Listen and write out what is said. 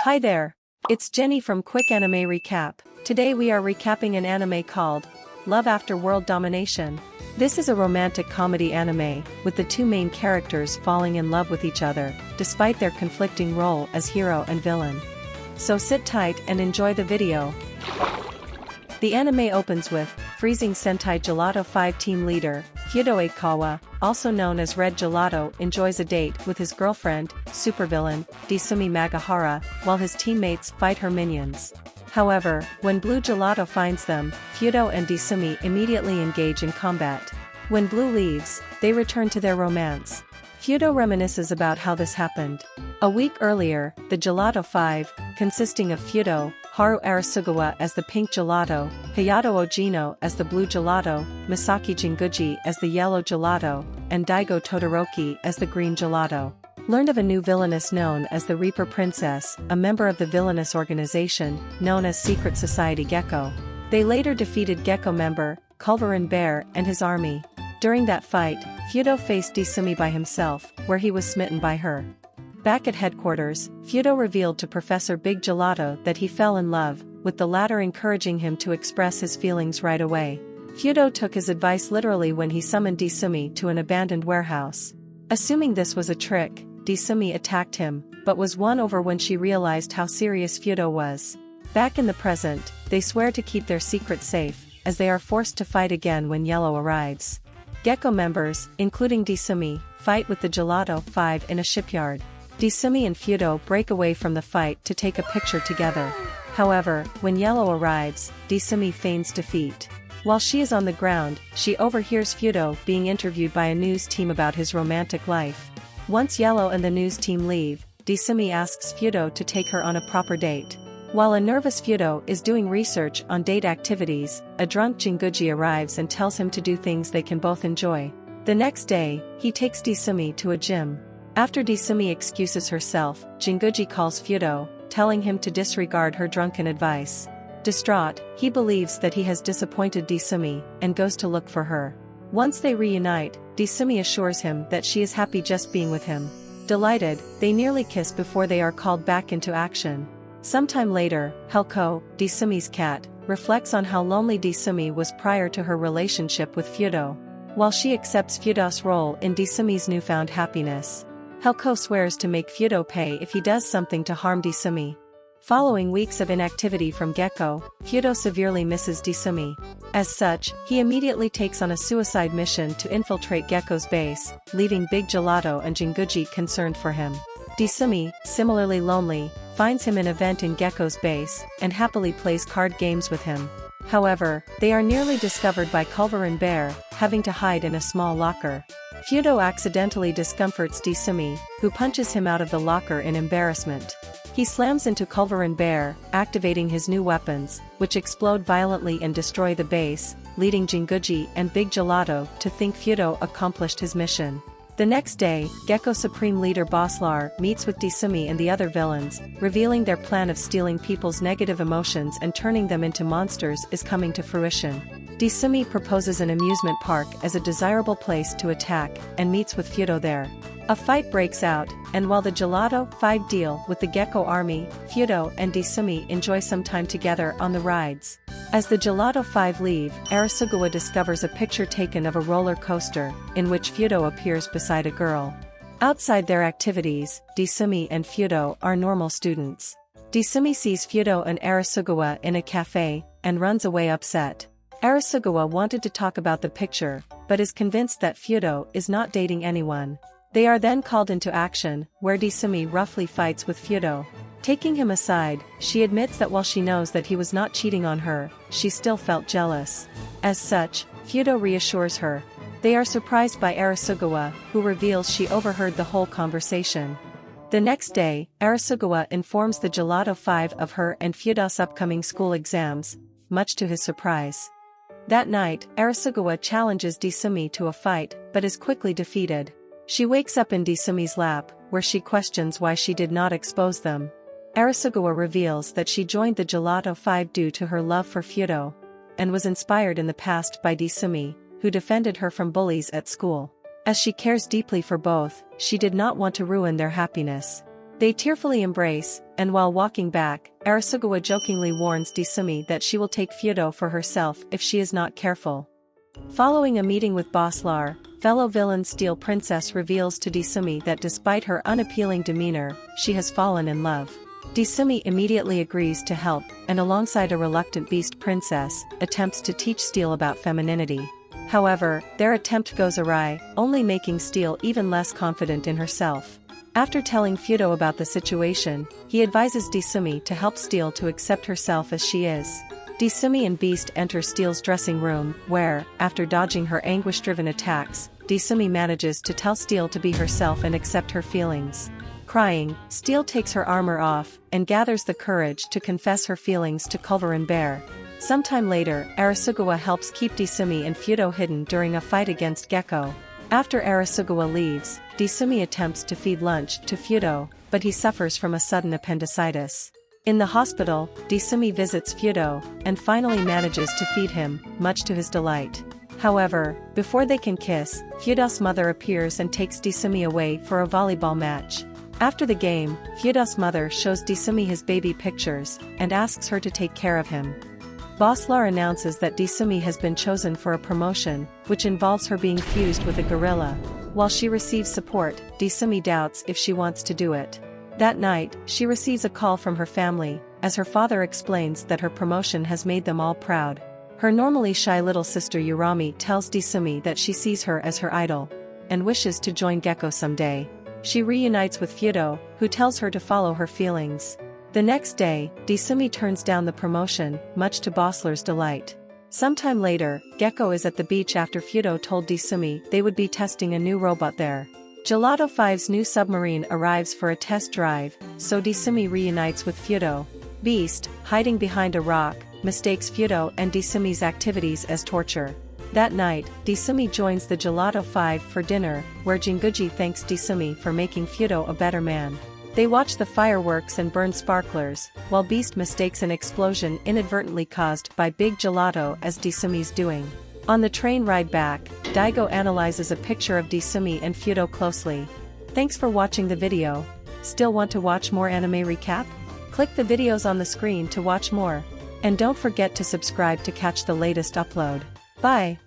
Hi there! It's Jenny from Quick Anime Recap. Today we are recapping an anime called Love After World Domination. This is a romantic comedy anime, with the two main characters falling in love with each other, despite their conflicting role as hero and villain. So sit tight and enjoy the video. The anime opens with Freezing Sentai Gelato 5 team leader, Feudo Aikawa, also known as Red Gelato, enjoys a date with his girlfriend, supervillain, Desumi Magahara, while his teammates fight her minions. However, when Blue Gelato finds them, Feudo and Desumi immediately engage in combat. When Blue leaves, they return to their romance. Feudo reminisces about how this happened. A week earlier, the Gelato 5, consisting of Feudo, Haru Arasugawa as the pink gelato, Hayato Ojino as the blue gelato, Misaki Jinguji as the yellow gelato, and Daigo Todoroki as the green gelato, learned of a new villainess known as the Reaper Princess, a member of the villainous organization, known as Secret Society Gecko. They later defeated Gecko member, Culverin Bear and his army. During that fight, Feudo faced Desumi by himself, where he was smitten by her. Back at headquarters, Feudo revealed to Professor Big Gelato that he fell in love, with the latter encouraging him to express his feelings right away. Feudo took his advice literally when he summoned Desumi to an abandoned warehouse. Assuming this was a trick, Desumi attacked him, but was won over when she realized how serious Feudo was. Back in the present, they swear to keep their secret safe, as they are forced to fight again when Yellow arrives. Gecko members, including Desumi, fight with the Gelato 5 in a shipyard. Desumi and Feudo break away from the fight to take a picture together. However, when Yellow arrives, Desumi feigns defeat. While she is on the ground, she overhears Feudo being interviewed by a news team about his romantic life. Once Yellow and the news team leave, Desumi asks Feudo to take her on a proper date. While a nervous Feudo is doing research on date activities, a drunk Jinguji arrives and tells him to do things they can both enjoy. The next day, he takes Desumi to a gym. After Desumi excuses herself, Jinguji calls Feudo, telling him to disregard her drunken advice. Distraught, he believes that he has disappointed Desumi, and goes to look for her. Once they reunite, Desumi assures him that she is happy just being with him. Delighted, they nearly kiss before they are called back into action. Sometime later, Helko, Desumi's cat, reflects on how lonely Desumi was prior to her relationship with Feudo. While she accepts Feudo's role in Desumi's newfound happiness, Helko swears to make Feudo pay if he does something to harm Desumi. Following weeks of inactivity from Gecko, Feudo severely misses Desumi. As such, he immediately takes on a suicide mission to infiltrate Gecko's base, leaving Big Gelato and Jinguji concerned for him. Desumi, similarly lonely, finds him an event in Gecko's base, and happily plays card games with him. However, they are nearly discovered by Culverin Bear, having to hide in a small locker. Feudo accidentally discomforts Desumi, who punches him out of the locker in embarrassment. He slams into Culverin Bear, activating his new weapons, which explode violently and destroy the base, leading Jinguji and Big Gelato to think Feudo accomplished his mission. The next day, Gecko Supreme Leader Bosslar meets with Desumi and the other villains, revealing their plan of stealing people's negative emotions and turning them into monsters is coming to fruition. Desumi proposes an amusement park as a desirable place to attack, and meets with Feudo there. A fight breaks out, and while the Gelato 5 deal with the Gecko army, Feudo and Desumi enjoy some time together on the rides. As the Gelato 5 leave, Arasugawa discovers a picture taken of a roller coaster, in which Feudo appears beside a girl. Outside their activities, Desumi and Feudo are normal students. Desumi sees Feudo and Arasugawa in a cafe, and runs away upset. Arasugawa wanted to talk about the picture, but is convinced that Feudo is not dating anyone. They are then called into action, where Desumi roughly fights with Feudo. Taking him aside, she admits that while she knows that he was not cheating on her, she still felt jealous. As such, Feudo reassures her. They are surprised by Arasugawa, who reveals she overheard the whole conversation. The next day, Arasugawa informs the Gelato 5 of her and Feudo's upcoming school exams, much to his surprise. That night, Arasugawa challenges Desumi to a fight, but is quickly defeated. She wakes up in Desumi's lap, where she questions why she did not expose them. Arasugawa reveals that she joined the Gelato 5 due to her love for Feudo, and was inspired in the past by Desumi, who defended her from bullies at school. As she cares deeply for both, she did not want to ruin their happiness. They tearfully embrace, and while walking back, Arasugawa jokingly warns Desumi that she will take Feudo for herself if she is not careful. Following a meeting with Bosslar, fellow villain Steel Princess reveals to Desumi that despite her unappealing demeanor, she has fallen in love. Desumi immediately agrees to help, and alongside a reluctant Beast Princess, attempts to teach Steel about femininity. However, their attempt goes awry, only making Steel even less confident in herself. After telling Feudo about the situation, he advises Desumi to help Steel to accept herself as she is. Desumi and Beast enter Steel's dressing room, where, after dodging her anguish-driven attacks, Desumi manages to tell Steel to be herself and accept her feelings. Crying, Steel takes her armor off, and gathers the courage to confess her feelings to Culverin Bear. Sometime later, Arasugawa helps keep Desumi and Feudo hidden during a fight against Gecko. After Arasugawa leaves, Desumi attempts to feed lunch to Feudo, but he suffers from a sudden appendicitis. In the hospital, Desumi visits Feudo, and finally manages to feed him, much to his delight. However, before they can kiss, Feudo's mother appears and takes Desumi away for a volleyball match. After the game, Feudo's mother shows Desumi his baby pictures, and asks her to take care of him. Bosslar announces that Desumi has been chosen for a promotion, which involves her being fused with a gorilla. While she receives support, Desumi doubts if she wants to do it. That night, she receives a call from her family, as her father explains that her promotion has made them all proud. Her normally shy little sister Urami tells Desumi that she sees her as her idol, and wishes to join Gecko someday. She reunites with Feudo, who tells her to follow her feelings. The next day, Desumi turns down the promotion, much to Bosslar's delight. Sometime later, Gecko is at the beach after Feudo told Desumi they would be testing a new robot there. Gelato 5's new submarine arrives for a test drive, so Desumi reunites with Feudo. Beast, hiding behind a rock, mistakes Feudo and Desumi's activities as torture. That night, Desumi joins the Gelato 5 for dinner, where Jinguji thanks Desumi for making Feudo a better man. They watch the fireworks and burn sparklers, while Beast mistakes an explosion inadvertently caused by Big Gelato as Desumi's doing. On the train ride back, Daigo analyzes a picture of Desumi and Feudo closely. Thanks for watching the video. Still want to watch more anime recap? Click the videos on the screen to watch more. And don't forget to subscribe to catch the latest upload. Bye!